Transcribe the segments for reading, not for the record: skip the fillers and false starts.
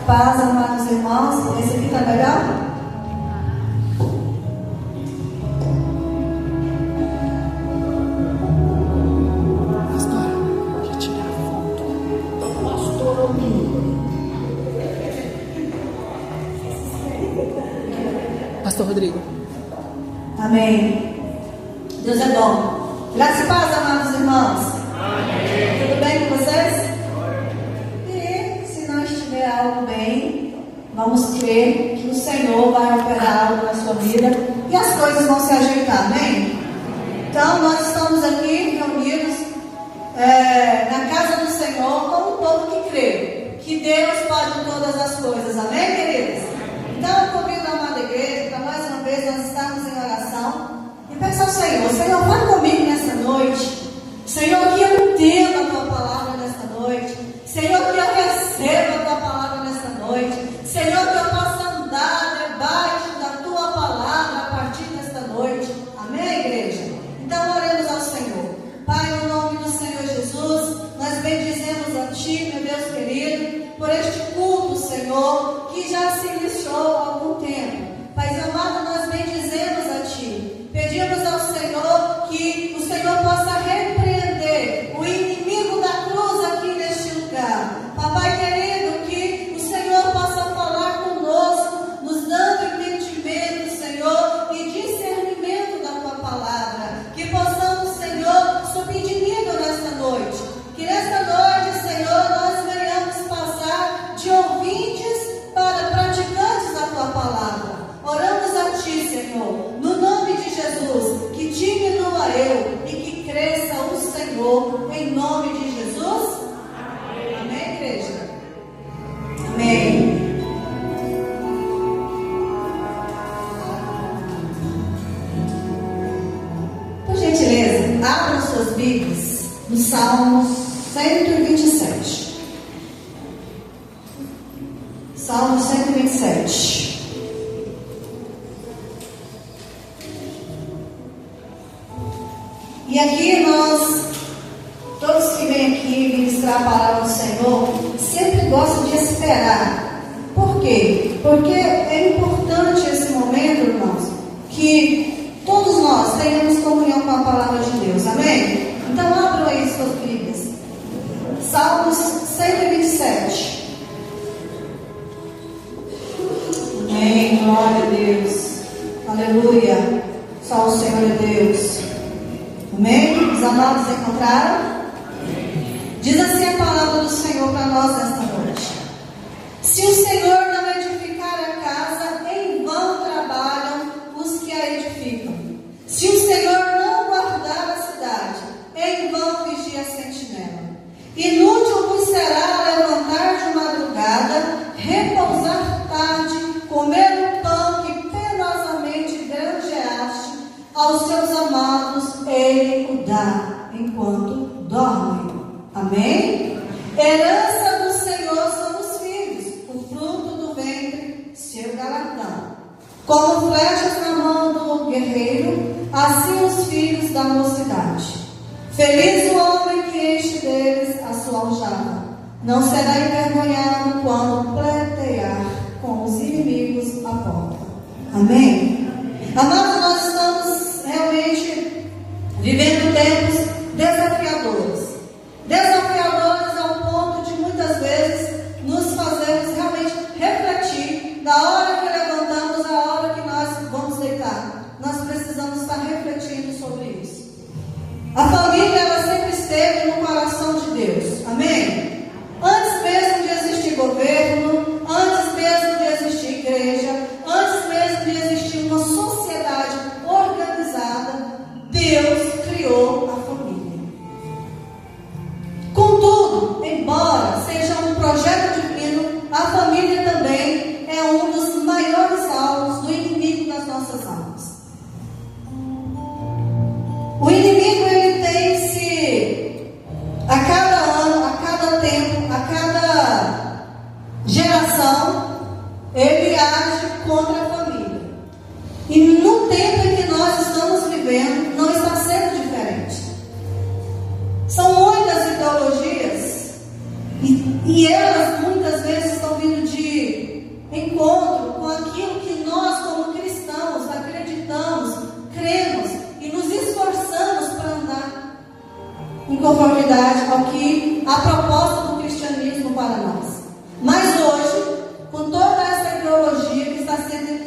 paz, amados irmãos. Esse aqui está melhor? Pastor, deixa eu tirar a foto. Pastor, Pastor Rodrigo. Amém. Deus é bom. Graça e paz, amados irmãos. Amém. Tudo bem com vocês? E se não estiver algo bem, vamos crer que o Senhor vai operar algo na sua vida e as coisas vão se ajeitar, amém? Então nós estamos aqui reunidos na casa do Senhor como um povo que crê que Deus pode todas as coisas, amém, queridos? Então eu convido a amada igreja para mais uma vez nós estarmos em oração e peço ao Senhor: Senhor, vai comigo nessa noite. Senhor, que eu entenda a tua palavra nessa noite. Senhor, que eu receba a tua palavra nessa noite. Senhor, que eu possa andar debaixo da tua palavra a partir desta noite. Amém, igreja? Então oremos ao Senhor. Pai, no nome do Senhor Jesus, nós bendizemos a Ti, meu Deus querido, por este culto, Senhor, que já se iniciou há algum tempo. Pai amado, nós bendizemos a Ti. Pedimos ao Senhor que o Senhor possa repreender o inimigo da cruz aqui neste lugar. Papai querido, que o Senhor possa falar conosco, nos dando entendimento, Senhor, e discernimento da Tua palavra. Que possamos, Senhor, subir de nível nesta noite. Que nesta noite, Senhor, nós venhamos passar de ouvintes para praticantes da Tua palavra. Oramos a Ti, Senhor, no nome de Jesus, que diminua eu e que cresça o Senhor, em nome de Jesus. Amém, amém, igreja? Amém. Por gentileza, abram suas Bíblias no Salmo 127. Salmo 127. E aqui nós, todos que vêm aqui ministrar a palavra do Senhor, sempre gostam de esperar. Por quê? Porque é importante esse momento, irmãos, que todos nós tenhamos comunhão com a palavra de Deus. Amém? Então abram aí suas Bíblias. Salmos 127. Amém. Glória a Deus. Aleluia. Só o Senhor é Deus. Amém? Os amados encontraram? Diz assim a palavra do Senhor para nós nesta noite: se o Senhor não edificar a casa, em vão trabalham os que a edificam. Se o Senhor não guardar a cidade, em vão vigia a sentinela. Inútil vos será levantar de madrugada, repousar tarde, comer o pão que penosamente granjeaste. Aos seus amados Ele o dá enquanto dormem. Amém? Herança do Senhor são os filhos, o fruto do ventre, seu galardão. Como flechas na mão do guerreiro, assim os filhos da mocidade. Feliz o homem que enche deles a sua aljava. Não será envergonhado quando pleitear com os inimigos à porta. Amém? Amados, nós estamos realmente vivendo tempos desafiadores. Desafiadores ao ponto de muitas vezes nos fazermos realmente refletir da hora que levantamos à hora que nós vamos deitar. Nós precisamos estar refletindo sobre isso. A família, ela sempre esteve no coração de Deus. Amém? Antes mesmo de existir governo, antes mesmo de existir igreja, antes mesmo de existir uma sociedade organizada, Deus criou a família. Contudo, embora seja um projeto divino, a família também é um dos maiores alvos do inimigo das nossas almas. O inimigo, ele tem se, a cada ano, a cada tempo, a cada geração, ele age contra a família. E no tempo em que nós estamos vivendo, não está sendo diferente. São muitas ideologias, e elas muitas vezes estão vindo de conformidade ao que a proposta do cristianismo para nós. Mas hoje, com toda essa ideologia que está sendo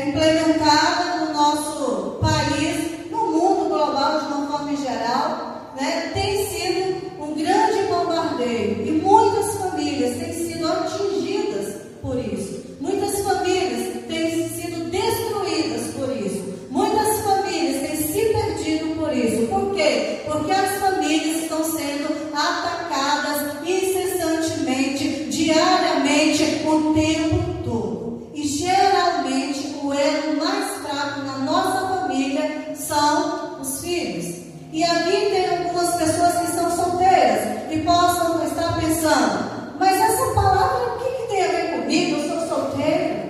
implementada no nosso país, no mundo global de uma forma geral, tem sido um grande bombardeio e muitas famílias têm sido atingidas por isso. Muitas famílias têm sido destruídas por isso. Muitas famílias têm se perdido por isso. Por quê? Porque as famílias estão sendo atacadas incessantemente, diariamente, o tempo todo. E geralmente o elo mais fraco na nossa família são os filhos. E aqui tem algumas pessoas que são solteiras e possam estar pensando, mas essa palavra, o que tem a ver comigo? Eu sou solteiro.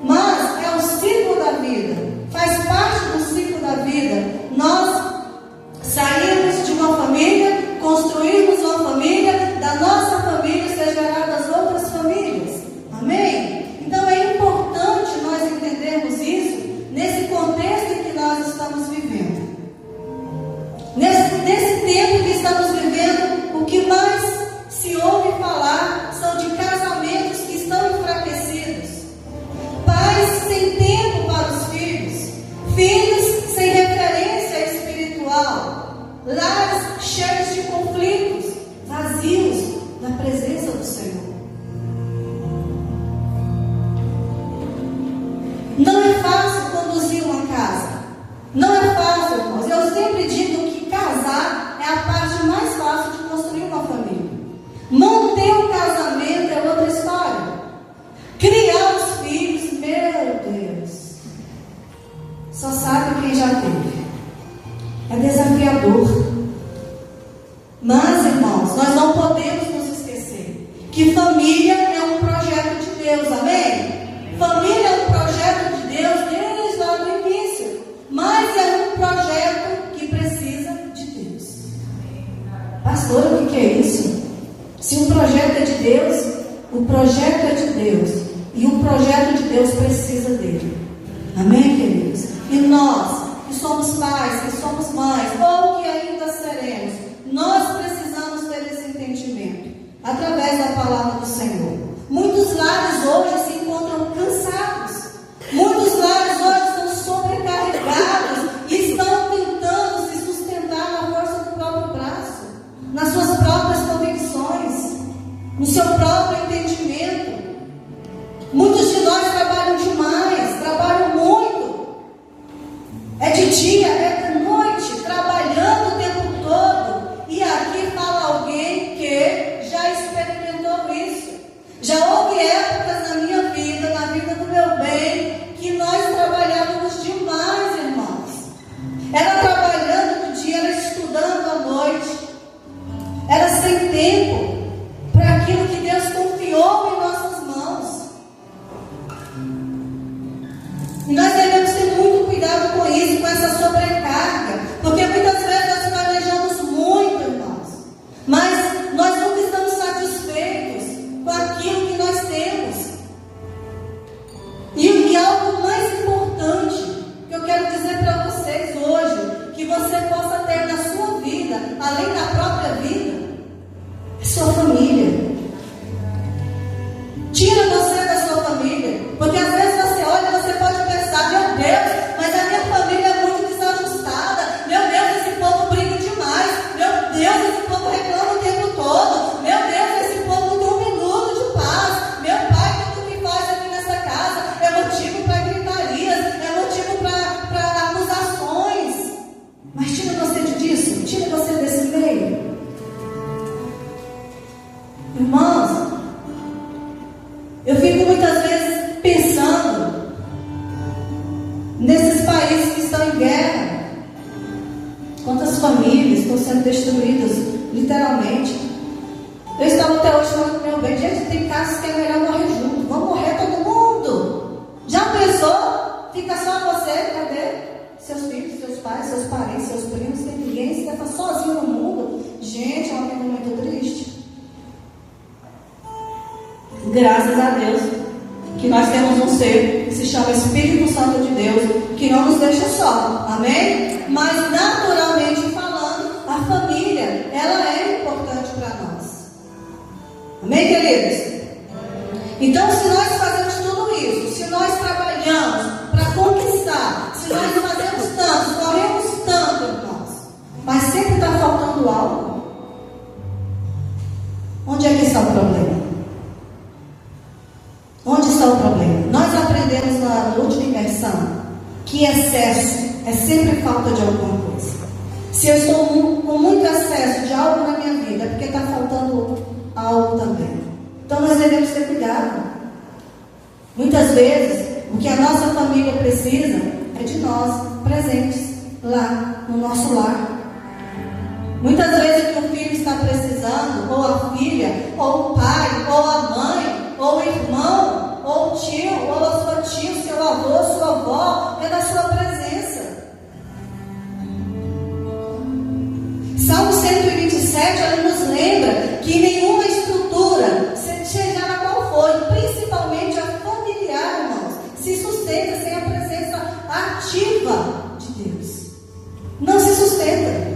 Mas é o ciclo da vida, faz parte do ciclo da vida. Nós saímos de uma família, construímos uma família, da nossa família ser geradas outras famílias. Amém? Então é importante nós entendermos isso nesse contexto em que nós estamos vivendo. Nesse tempo que estamos vivendo, o que mais se ouve falar são de casamentos que estão enfraquecidos, pais sem tempo para os filhos, filhos sem referência espiritual, lares cheios de conflitos, vazios da presença do Senhor. Não é fácil conduzir uma casa. Não é fácil, irmãos. Eu sempre digo que casar é a parte mais fácil de construir uma família. Manter o casamento é outra história. Criar os filhos, meu Deus, só sabe quem já teve. É desafiador. Mas, irmãos, nós não podemos nos esquecer que família é um projeto de Deus, amém? Família é um projeto de Deus desde lá do início, mas é um projeto que precisa de Deus. Pastor, o que é isso? Se um projeto é de Deus, o projeto é de Deus, e o projeto de Deus precisa dele. Amém, queridos? E nós, que somos pais, que somos mães, ou que ainda seremos, nós precisamos ter esse entendimento, através da palavra do Senhor. Muitos lares hoje se encontram cansados. Muitos lares hoje estão sobrecarregados e estão tentando se sustentar na força do próprio braço, nas suas próprias convicções, no seu próprio entendimento. Muitos de nós trabalham demais, trabalham muito. É de dia, é de noite, trabalhando o tempo todo. E aqui fala alguém que já experimentou isso. Já houve épocas na minha vida, na vida do meu bem, que nós trabalhávamos demais, irmãos. Era trabalhando no dia, era estudando à noite. Era sem tempo para aquilo que Deus confiou em nossas mãos. E nós devemos ter muito cuidado com isso, com essa sobrecarga, porque muitas vezes nós planejamos muito, irmãos, mas nós nunca estamos satisfeitos com aquilo que nós temos. E algo mais importante que eu quero dizer para vocês hoje, que você possa ter na sua vida, além da própria vida, é sua família. Tira você da sua família, porque às vezes você olha e você pode pensar, meu Deus, mas a minha família é muito desajustada, meu Deus, esse povo briga demais, meu Deus, esse povo reclama o tempo todo, meu Deus, esse povo não tem um minuto de paz, meu pai, tudo que faz aqui nessa casa é motivo para gritarias, é motivo para acusações. Mas tira você disso, tira você desse meio. Irmãos, eu fico muitas vezes pensando nesses países que estão em guerra, quantas famílias estão sendo destruídas, literalmente. Eu estava até hoje falando com meu bem, gente, tem casos que é melhor morrer junto, vamos morrer todo mundo. Já pensou? Fica só você, cadê? Seus filhos, seus pais, seus parentes, seus primos, tem ninguém, você está sozinho no mundo. Gente, é uma vida muito triste. Graças a Deus que nós temos um ser que se chama Espírito Santo de Deus, que não nos deixa só, amém? Mas naturalmente falando, a família, ela é importante para nós. Amém, queridos? Então, se nós fazemos tudo isso, se nós trabalhamos para conquistar, se nós fazemos tanto, corremos tanto, irmãos, mas sempre está faltando algo, onde é que está o problema? Onde está o problema? Nós aprendemos na última imersão que excesso é sempre falta de alguma coisa. Se eu estou com muito excesso de algo na minha vida, é porque está faltando algo também. Então nós devemos ter cuidado. Muitas vezes, o que a nossa família precisa é de nós, presentes lá no nosso lar. Muitas vezes o que o filho está precisando, ou a filha, ou o pai, ou a mãe, ou o irmão, ou o tio, ou a sua tia, seu avô, sua avó, é da sua presença. Salmo 127, ela nos lembra que nenhuma estrutura, seja ela qual for, principalmente a familiar, irmãos, se sustenta sem a presença ativa de Deus. Não se sustenta.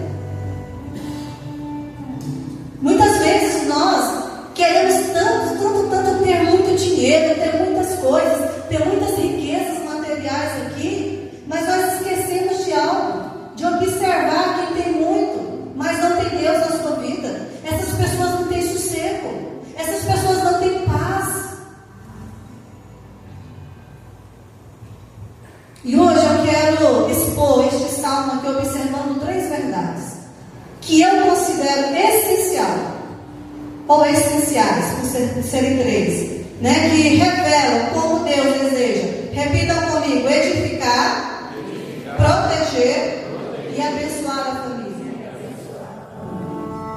Muitas vezes nós queremos tanto ter muito dinheiro, ter muitas coisas, ter muitas riquezas materiais aqui, mas nós esquecemos de algo, de observar quem tem muito, mas não tem Deus na sua vida. Essas pessoas não têm sossego, essas pessoas não têm paz. E hoje eu quero expor este salmo aqui observando 3 verdades que eu considero essencial, ou essenciais, por serem 3, né? Que revelam como Deus deseja, repitam comigo, edificar, proteger e abençoar a família.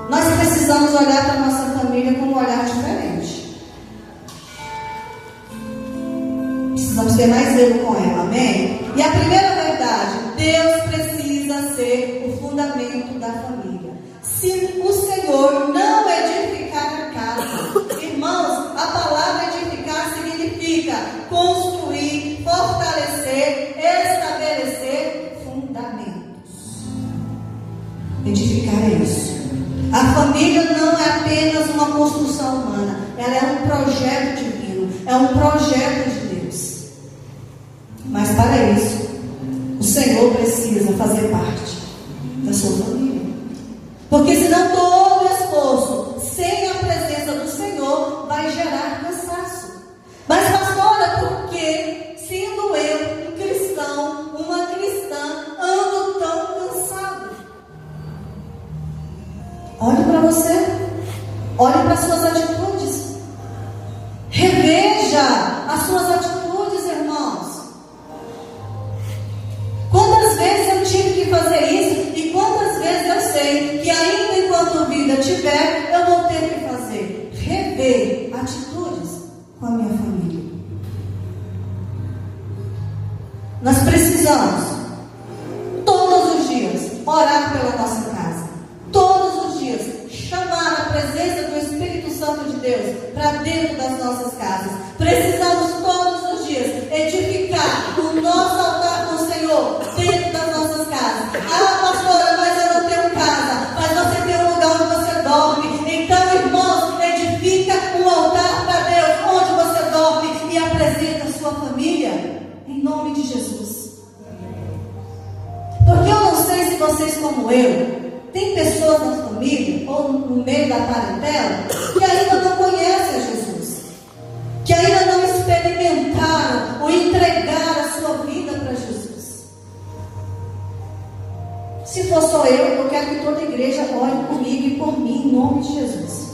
Nós precisamos olhar para a nossa família com um olhar diferente. Precisamos ter mais zelo com ela, amém? E a primeira verdade, Deus precisa ser o fundamento da família. Se o Senhor não edificar a casa, irmãos, a palavra edificar significa construir, fortalecer, estabelecer fundamentos. Edificar é isso. A família não é apenas uma construção humana, ela é um projeto divino, é um projeto de Deus. Mas para isso, o Senhor precisa fazer parte da sua família. Porque senão todo esforço sem a presença do Senhor vai gerar cansaço. Mas pastora, por que, sendo eu um cristão, uma cristã, ando tão cansado? Olhe para você, olhe para as suas atitudes, reveja as suas atitudes, irmãos. Quantas vezes eu tive que fazer isso e quantas vezes eu sei que ainda enquanto vida tiver, eu vou ter que fazer, rever atitudes com a minha família. Nós precisamos todos os dias orar pela nossa casa, todos os dias chamar a presença do Espírito Santo de Deus para dentro das nossas casas. Precisamos todos os dias edificar o nosso altar com o Senhor dentro das nossas casas. Ah, pastora, mas eu não tenho casa. Mas você tem um lugar onde você dorme. Então, irmãos, edifica um altar para Deus onde você dorme e apresenta a sua família em nome de Jesus. Porque eu não sei se vocês, como eu, tem pessoas na família ou no meio da parentela que ainda não conhecem a Jesus, que ainda não experimentaram ou entregaram a sua vida para Jesus. Se for só eu quero que toda a igreja ore comigo e por mim, em nome de Jesus.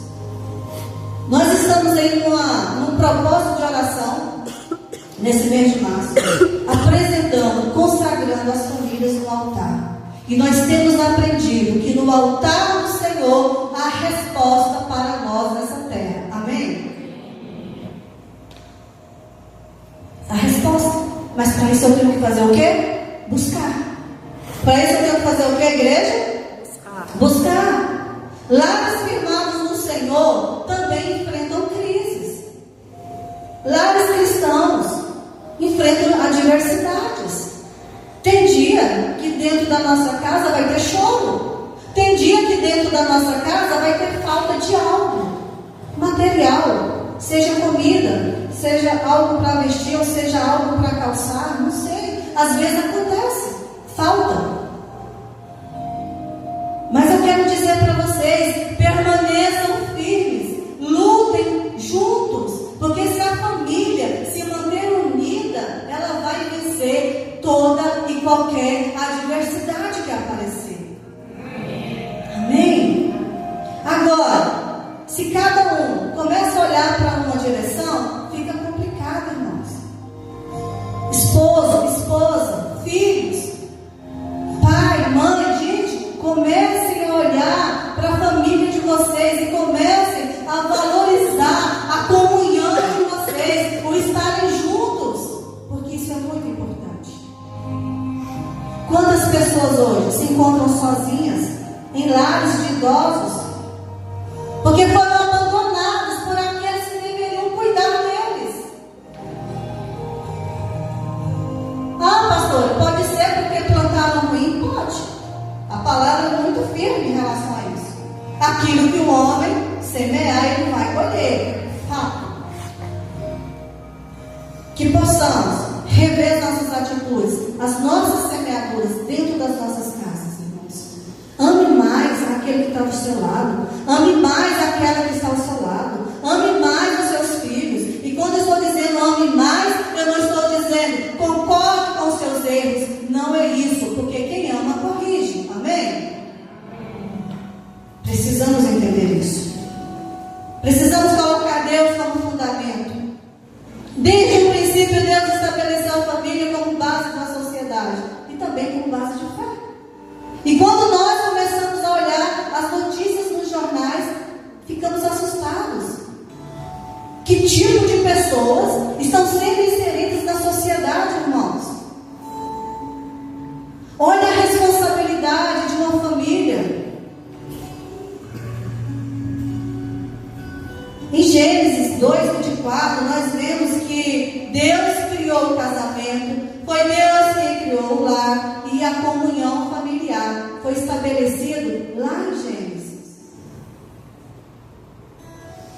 Nós estamos aí num propósito de oração nesse mês de março, apresentando, consagrando as famílias no altar. E nós temos aprendido que no altar do Senhor há resposta para nós nessa terra. Amém? A resposta. Mas para isso eu tenho que fazer o quê? Buscar. Para isso eu tenho que fazer o quê, igreja? Buscar. Lares firmados no Senhor também enfrentam crises. Lares cristãos enfrentam adversidades. Tem dia que dentro da nossa casa vai ter choro. Tem dia que que dentro da nossa casa vai ter falta de algo material, seja comida, seja algo para vestir, ou seja algo para calçar, não sei. Às vezes acontece, falta. Mas eu quero dizer para vocês, permaneçam firmes, lutem juntos, porque se a família se manter unida, ela vai vencer toda e qualquer adversidade que aparecer. Amém? Agora, se cada um começa a olhar para uma direção, fica complicado, irmãos. Esposo, esposa, filhos, pai, mãe, gente, comecem a olhar para a família de vocês e comecem a valorizar a comunhão de vocês, o estarem juntos, porque isso é muito importante. Quantas pessoas hoje se encontram sozinhas em lares de idosos, porque foram abandonados por aqueles que deveriam cuidar deles? Ah, pastor, pode ser porque plantaram ruim? Pode. A palavra é muito firme em relação a isso. Aquilo que o homem semear, ele vai colher. Fato. Que possamos rever nossas atitudes, as nossas semeaduras dentro das nossas casas, irmãos. Ame mais aquele que está ao seu lado. Ame mais aquela que está ao seu lado. Ame mais os seus filhos. E quando eu estou dizendo ame mais, eu não estou dizendo concorde com os seus erros. Não é isso, porque quem ama corrige. Amém? Precisamos entender isso. Precisamos colocar Deus como fundamento. Desde o princípio, Deus estabeleceu a família como base da sociedade e também como base de fé. E quando nós começamos a olhar as notícias nos jornais, ficamos assustados. Que tipo de pessoas estão sendo inseridas na sociedade, irmãos? Olha a responsabilidade de uma família. Em Gênesis 2:24, nós vemos que Deus criou o casamento, foi Deus quem criou o lar, e a comunhão familiar foi estabelecido lá em Gênesis.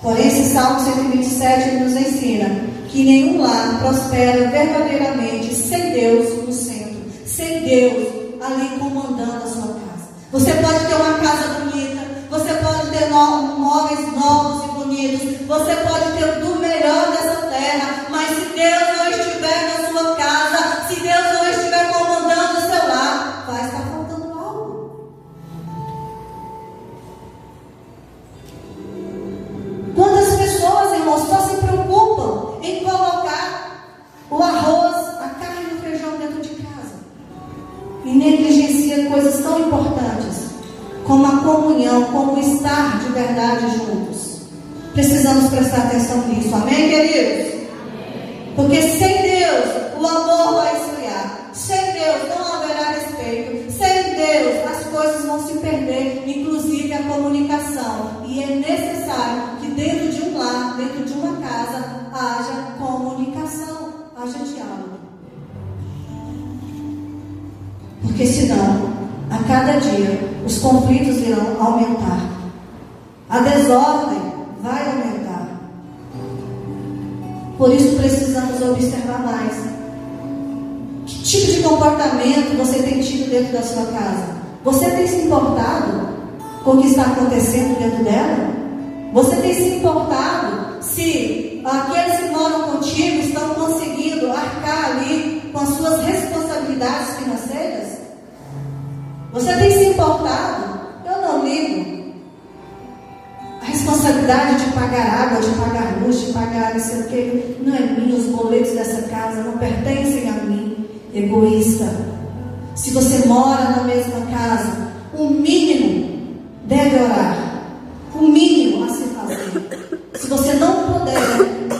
Porém, esse Salmo 127 ele nos ensina que nenhum lar prospera verdadeiramente sem Deus no centro, sem Deus ali comandando a sua casa. Você pode ter uma casa bonita, você pode ter móveis novos e bonitos, você pode ter do melhor dessa terra, mas se Deus não estiver na sua casa, se Deus não estiver comandando o seu lar, vai estar faltando algo. Quantas pessoas, irmãos, só se preocupam em colocar o arroz, a carne e o feijão dentro de casa e negligencia coisas tão importantes como a comunhão, como estar de verdade juntos. Precisamos prestar atenção nisso, amém, queridos? Amém. Porque sem Deus o amor vai esfriar, sem Deus não haverá respeito, sem Deus as coisas vão se perder, inclusive a comunicação. E é necessário que dentro de um lar, dentro de uma casa, haja comunicação, haja diálogo. Porque senão, a cada dia, os conflitos irão aumentar. A desordem vai aumentar. Por isso precisamos observar mais. Que tipo de comportamento você tem tido dentro da sua casa? Você tem se importado com o que está acontecendo dentro dela? Você tem se importado se aqueles que moram contigo estão conseguindo arcar ali com as suas responsabilidades financeiras? Você tem se importado? Eu não ligo. A responsabilidade de pagar água, de pagar luz, de pagar não sei o que, não é minha. Os boletos dessa casa não pertencem a mim. Egoísta. Se você mora na mesma casa, o mínimo deve orar. O mínimo a se fazer. Se você não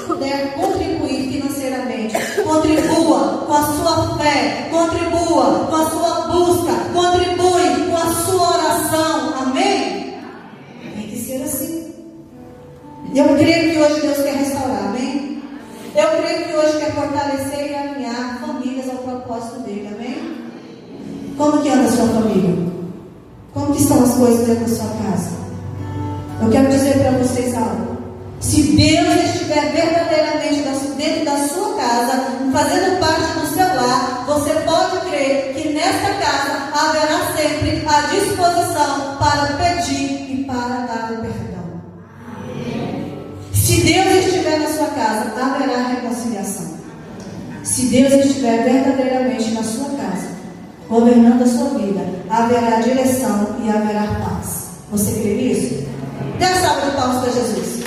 puder contribuir financeiramente, contribua com a sua fé, contribua com a sua busca, contribui com a sua oração. Amém? Tem que ser assim. Eu creio que hoje Deus quer restaurar, amém? Eu creio que hoje quer fortalecer e alinhar famílias ao propósito dele, amém? Como que anda a sua família? Como Como que estão as coisas dentro da sua casa? Eu quero dizer para vocês algo. Se Deus estiver verdadeiramente dentro da sua casa, fazendo parte do seu lar, você pode crer que nesta casa haverá sempre a disposição para pedir e para dar o perdão. Se Deus estiver na sua casa, haverá reconciliação. Se Deus estiver verdadeiramente na sua casa, governando a sua vida, haverá direção e haverá paz. Você crê nisso? Dê a salva de palmas para Jesus.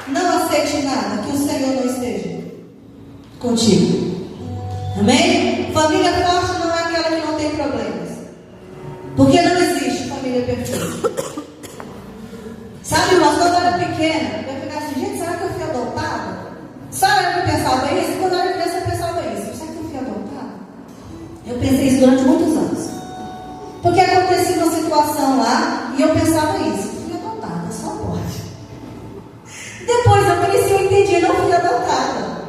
Não aceite nada que o Senhor não esteja contigo. Amém? Família forte não é aquela que não tem problemas. Porque não existe família perfeita. Sabe, irmãos, quando eu era pequena, eu ficava assim, gente, será que eu fui adotada? Sabe, eu pensava isso? Quando eu era criança, eu pensava isso. Será que eu fui adotada? Eu pensei isso durante muitos anos. Porque acontecia uma situação lá e eu pensava isso. Fui adotada, só pode. Depois eu conheci, eu entendi, não fui adotada.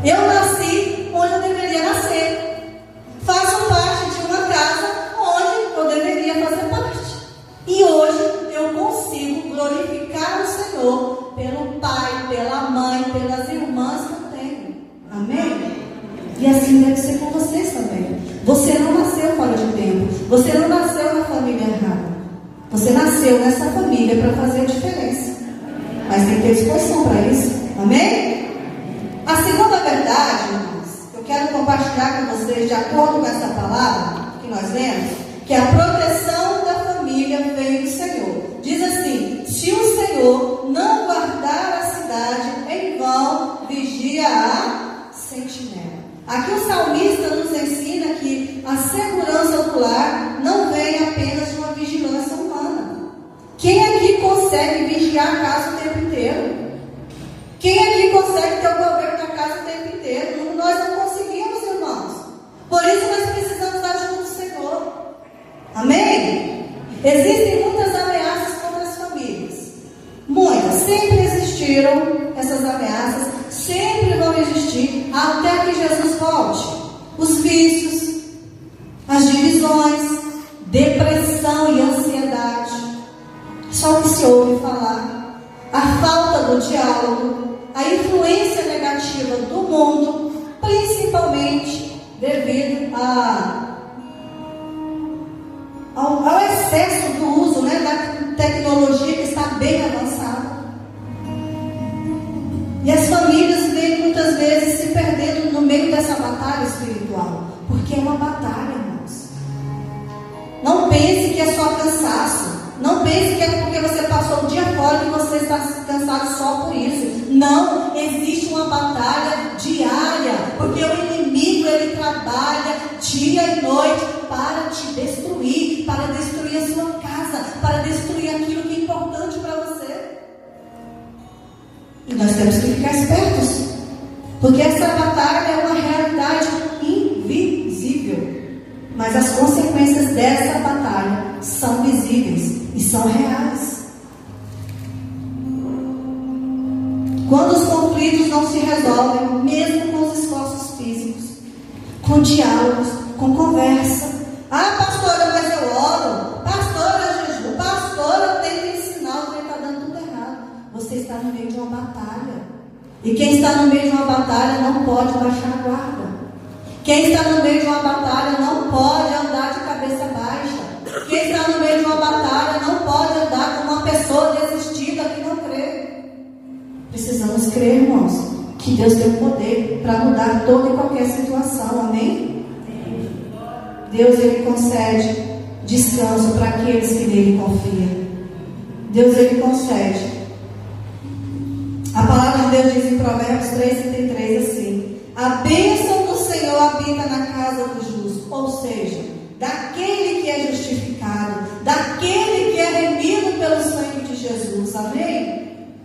Eu nasci onde eu deveria nascer. Faço parte de uma casa onde eu deveria fazer parte. E hoje eu consigo glorificar o Senhor pelo pai, pela mãe, pelas irmãs que eu tenho. Amém? E assim deve ser com vocês também. Você não nasceu fora de tempo. Você não nasceu na família errada. Você nasceu nessa família para fazer a diferença. Mas tem que ter disposição para isso. Amém? A segunda verdade, irmãos, eu quero compartilhar com vocês, de acordo com essa palavra que nós lemos, que a proteção da família vem do Senhor. Diz assim: se o Senhor não guardar a cidade, em vão vigia a sentinela. Aqui o salmista nos ensina que a segurança do lar não vem apenas de uma vigilância humana. Quem aqui consegue vigiar a casa o tempo inteiro? Quem aqui consegue ter o governo da casa o tempo inteiro? Nós não conseguimos, irmãos. Por isso nós precisamos da ajuda do Senhor. Amém? Existem muitas ameaças contra as famílias. Muitas. Sempre existiram essas ameaças. Sempre vão existir até que Jesus volte. Os vícios, as divisões, depressão e ansiedade. Só que se ouve falar. A falta do diálogo, a influência negativa do mundo, principalmente devido ao excesso do uso, da tecnologia que está bem avançada. E as famílias vêm muitas vezes se perdendo no meio dessa batalha espiritual, porque é uma batalha, irmãos. Não pense que é só cansaço. Não pense que é porque você passou o dia fora que você está cansado só por isso. Não, existe uma batalha diária, porque o inimigo ele trabalha dia e noite para te destruir, para destruir a sua casa, para destruir aquilo que é importante para você. E nós temos que ficar espertos, porque essa batalha é uma realidade invisível, mas as consequências dessa batalha são visíveis e são reais. Quando os conflitos não se resolvem, mesmo com os esforços físicos, com diálogos, com conversa. Ah, pastora, mas eu oro. Pastora, jejum. Pastora, tem que ensinar, porque está dando tudo errado. Você está no meio de uma batalha. E quem está no meio de uma batalha não pode baixar a guarda. Quem está no meio de uma batalha não pode andar de cabeça baixa. Quem está no meio de uma batalha não pode andar como uma pessoa desistida que não crê. Precisamos crer, irmãos, que Deus tem o poder para mudar toda e qualquer situação. Amém? Deus, Ele concede descanso para aqueles que nele confiam. Deus, Ele concede. A palavra de Deus diz em Provérbios 3:33 assim: a bênção do Senhor habita na casa do justo, ou seja, daquele que é justificado, daquele que é remido pelo sangue de Jesus. Amém?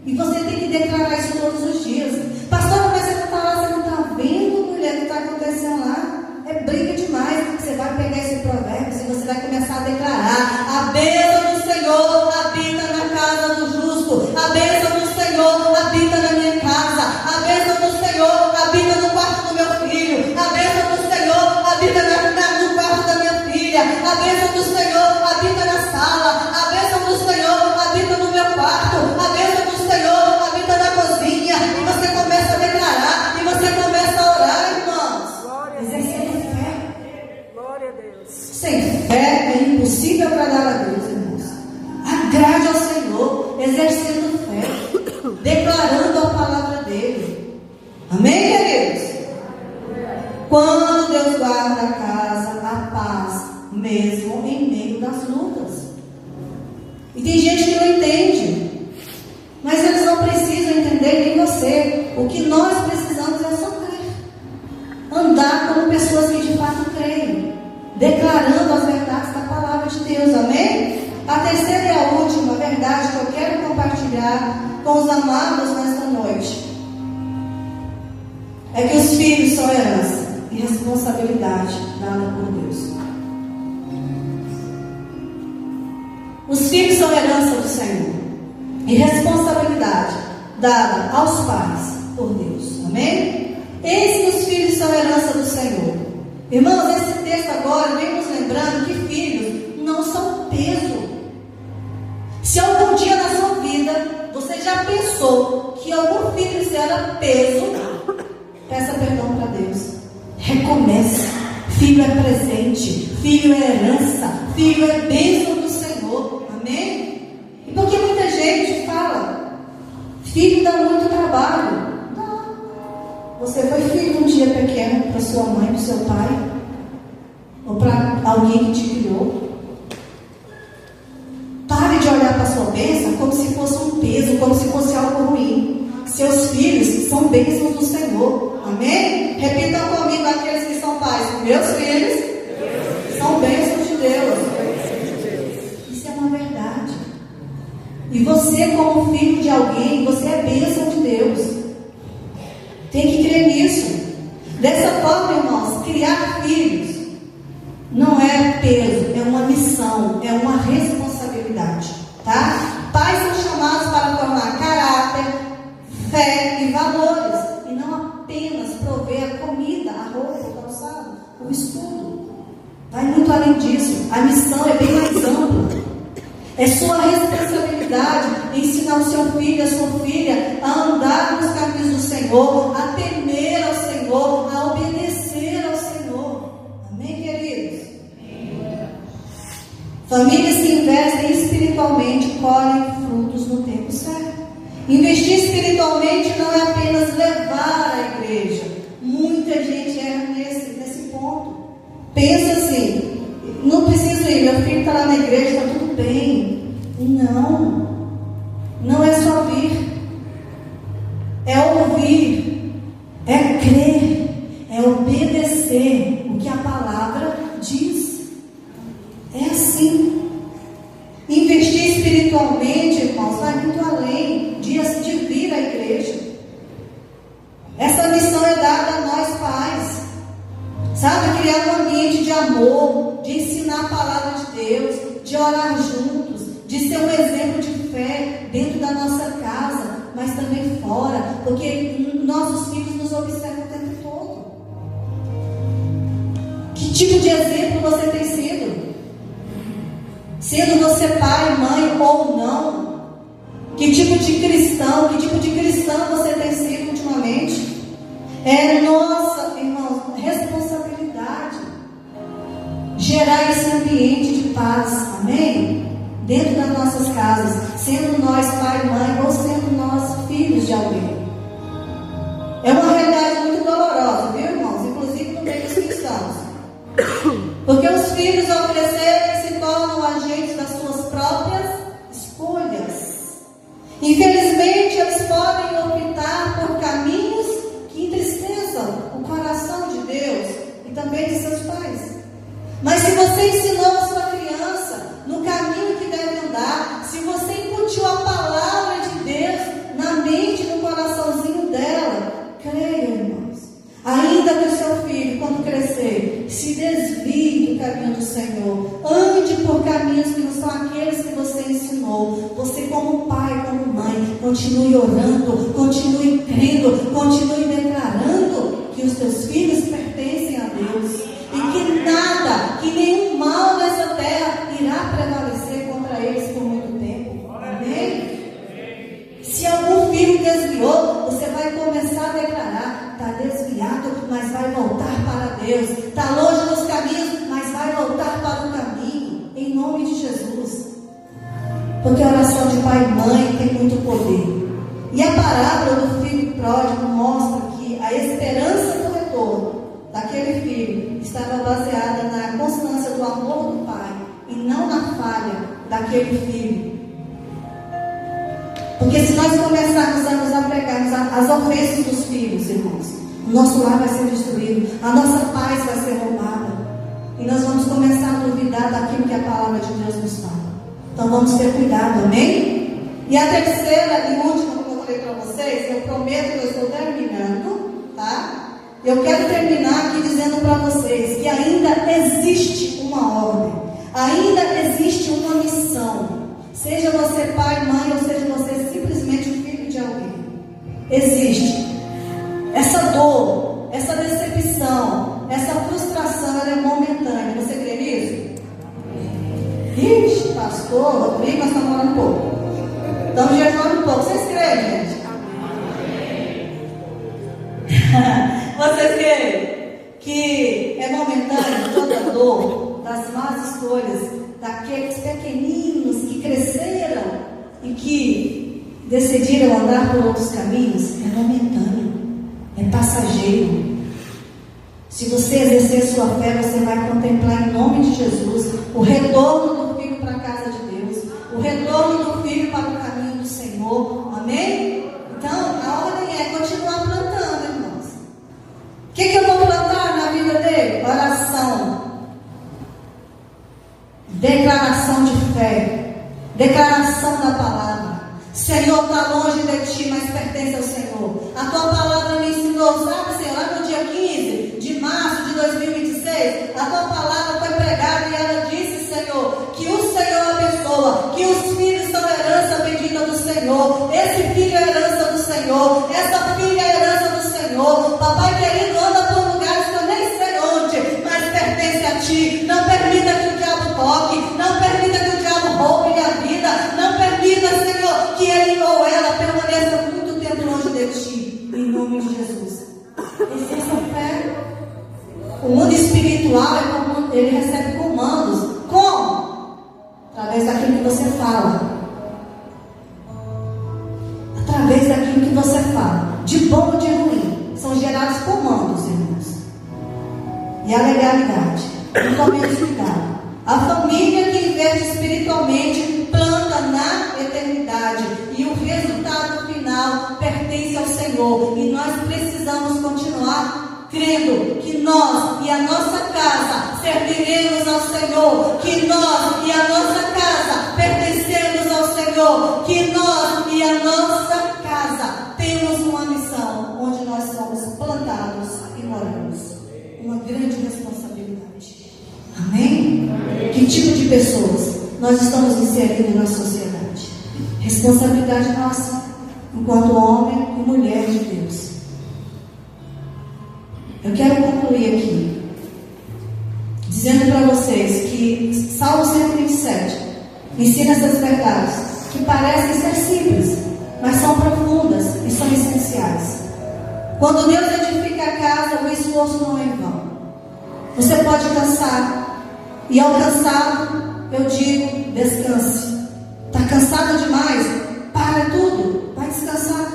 E você tem que declarar isso todos os dias. Pastor, mas você não está lá, você não está vendo, mulher, o que está acontecendo lá? É briga demais. Você vai pegar esse provérbio e você vai começar a declarar: a bênção do Senhor habita na casa do justo, a bênção do Senhor habita na minha casa, a bênção do Senhor habita no quarto do meu Sem fé é impossível agradar a Deus, irmãos. Agrade ao Senhor, exercendo fé, declarando a palavra dele. Amém, queridos? Quando Deus guarda a casa, a paz, mesmo em meio das lutas. E tem gente que não entende, mas eles não precisam entender nem você. O que nós precisamos é só crer, andar como pessoas que de fato creem, declarando as verdades da palavra de Deus. Amém? A terceira e a última verdade que eu quero compartilhar com os amados nesta noite é que os filhos são herança e responsabilidade dada por Deus. Os filhos são herança do Senhor e responsabilidade dada aos pais por Deus. Amém? Eis que os filhos são herança do Senhor. Irmãos, esse texto agora vem nos lembrando que filhos não são peso. Se algum dia na sua vida você já pensou que algum filho seu era peso, peça perdão para Deus. Recomece. Filho é presente, filho é herança, filho é bênção do Senhor. Amém? E porque muita gente fala, filho dá muito trabalho. Não. Você foi filho um dia pequeno para sua mãe, para seu pai, ou para alguém que te criou. Pare de olhar para a sua bênção como se fosse um peso, como se fosse algo ruim. Seus filhos são bênçãos do Senhor. Amém? Repitam comigo aqueles que são pais. Meus filhos são bênçãos de Deus. Isso é uma verdade. E você, como filho de alguém, você é bênção de Deus. Tem que crer nisso. Dessa forma, irmãos, criar filhos não é peso, é uma missão, é uma responsabilidade, tá? Pais são chamados para formar caráter, fé e valores, e não apenas prover a comida, a roupa, o calçado, o estudo. Vai muito além disso. A missão é bem mais ampla. É sua responsabilidade ensinar o seu filho, a sua filha a andar nos caminhos do Senhor, a temer ao Senhor, a obedecer ao Senhor. Amém, queridos? Famílias que investem espiritualmente colhem frutos no tempo certo. Investir espiritualmente não é apenas levar a igreja. Muita gente erra nesse ponto. Pensa assim, não preciso ir, meu filho está lá na igreja, está tudo bem. Não, não é só vir, é ouvir, é crer, é obedecer o que a palavra diz. É assim. Investir espiritualmente, irmãos, vai muito além de vir à igreja. Essa missão é dada a nós pais. Sabe, criar um ambiente de amor, de ensinar a palavra de Deus, de orar juntos, de ser um exemplo de fé dentro da nossa casa, mas também fora, porque nossos filhos nos observam o tempo todo. Que tipo de exemplo você tem sido? Sendo você pai, mãe ou não, que tipo de cristão, que tipo de cristã você tem sido ultimamente? É nossa, irmãos, responsabilidade gerar esse ambiente de paz, amém? Dentro das nossas casas, sendo nós pai, mãe ou sendo nós filhos de alguém. É uma realidade muito dolorosa, viu, irmãos? Inclusive no meio dos cristãos. Porque os filhos, ao crescerem, se tornam agentes das suas próprias escolhas. Infelizmente, eles podem optar por caminhos que entristeçam o coração de Deus e também de seus pais. Mas se você ensinou a sua criança no caminho que deve andar, se você incutiu a palavra de Deus na mente, no coraçãozinho dela, creia, irmãos, ainda que o seu filho, quando crescer, se desvie do caminho do Senhor, ande por caminhos que não são aqueles que você ensinou, você como pai, como mãe, continue orando, continue crendo, continue declarando que os seus filhos pertencem a Deus e que nada, que nenhum mal nessa terra irá prevalecer contra eles por muito tempo. Amém? Se algum filho desviou, você vai começar a declarar: está desviado, mas vai voltar para Deus. Está longe dos caminhos, mas vai voltar para de Jesus. Porque a oração de pai e mãe tem muito poder. E a parábola do filho pródigo mostra que a esperança do retorno daquele filho estava baseada na constância do amor do pai e não na falha daquele filho. Porque se nós começarmos a nos apegarmos às ofensas dos filhos, irmãos, o nosso lar vai ser destruído, a nossa paz vai ser roubada, e nós vamos começar a duvidar daquilo que a palavra de Deus nos fala. Então vamos ter cuidado, amém? E a terceira e última que eu falei para vocês, eu prometo que eu estou terminando, tá? Eu quero terminar aqui dizendo para vocês que ainda existe uma ordem, ainda existe uma missão. Seja você pai, mãe, ou seja você simplesmente o filho de alguém. Existe. Essa dor, essa decepção, essa frustração, ela é momentânea. Você crê nisso? Ixi, pastor, Rodrigo, nós estamos falando um pouco. Estamos jejuando um pouco. Vocês creem, gente? Vocês creem que é momentânea toda dor das más escolhas daqueles pequeninos que cresceram e que decidiram andar por outros caminhos? É momentâneo, é passageiro. Se você exercer sua fé, você vai contemplar em nome de Jesus o retorno do filho para a casa de Deus, o retorno do filho para o caminho do Senhor, amém? Então a ordem é continuar plantando, irmãos. O que eu vou plantar na vida dele? Oração, declaração de fé, declaração da palavra. Senhor, está longe de ti, mas pertence ao Senhor. A tua palavra me ensinou, sabe, Senhor, lá no dia 15 de março de 2026, a tua palavra foi pregada e ela disse, Senhor, que o Senhor abençoa, que os filhos são herança bendita do Senhor. Esse filho é herança do Senhor, essa filha é herança do Senhor. Papai querido, anda por lugares que eu nem sei onde, mas pertence a ti. Não permita que o diabo toque, não permita que o diabo roube minha vida, não permita, Senhor, que ele ou ela permaneça muito tempo longe de ti, em nome de Jesus. Exerça fé. O mundo espiritual, ele recebe comandos. Como? Através daquilo que você fala. Através daquilo que você fala, de bom ou de ruim, são gerados comandos, irmãos. E a legalidade, não tomemos cuidado. A família que investe espiritualmente planta na eternidade, e o resultado final pertence ao Senhor. E nós precisamos continuar crendo que nós e a nossa casa serviremos ao Senhor, que nós e a nossa casa pertencemos ao Senhor, que nós e a nossa casa temos uma missão onde nós somos plantados e moramos. Uma grande responsabilidade. Amém? Que tipo de pessoas nós estamos inserindo na sociedade? Responsabilidade nossa, enquanto homem e mulher de Deus. Eu quero concluir aqui, dizendo para vocês que Salmo 127 ensina essas verdades, que parecem ser simples, mas são profundas e são essenciais. Quando Deus edifica a casa, o esforço não é em vão. Você pode cansar, e ao cansado, eu digo, descanse. Está cansado demais? Para tudo, vai descansar.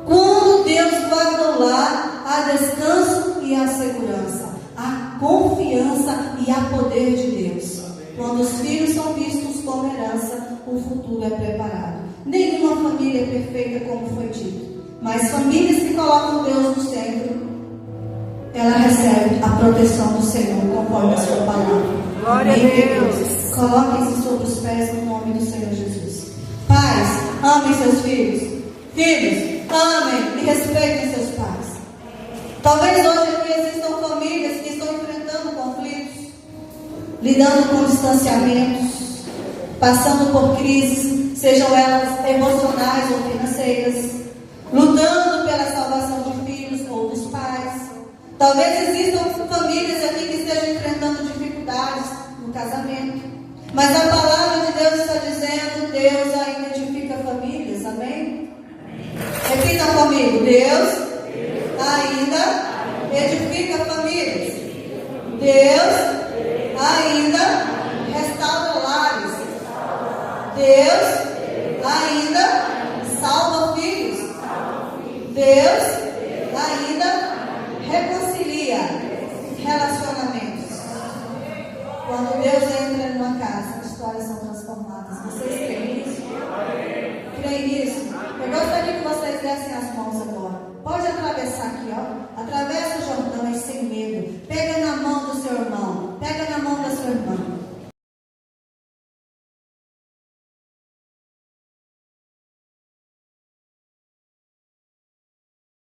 Quando Deus guarda o lar, há descanso e há segurança, há confiança e há poder de Deus. Quando os filhos são vistos como herança, o futuro é preparado. Nenhuma família é perfeita, como foi dito, mas famílias que colocam Deus no centro, ela recebe a proteção do Senhor, conforme a sua palavra. Glória a Deus. Coloquem-se sobre os pés no nome do Senhor Jesus. Pais, amem seus filhos. Filhos, amem e respeitem seus pais. Talvez hoje aqui existam famílias que estão enfrentando conflitos, lidando com distanciamentos, passando por crises, sejam elas emocionais ou financeiras, lutando pela salvação de filhos ou dos pais. Talvez existam famílias aqui que estejam enfrentando dificuldades no casamento, mas a palavra de Deus está dizendo: Deus ainda edifica famílias, amém? Repitam comigo: Deus ainda edifica famílias. Deus ainda restaura lares. Deus ainda salva filhos. Deus ainda reconcilia relacionamentos. Quando Deus entra em uma casa, histórias são transformadas. Vocês creem nisso? Creem nisso? Eu gostaria que vocês dessem as mãos agora. Pode atravessar aqui, ó. Atravessa o Jordão.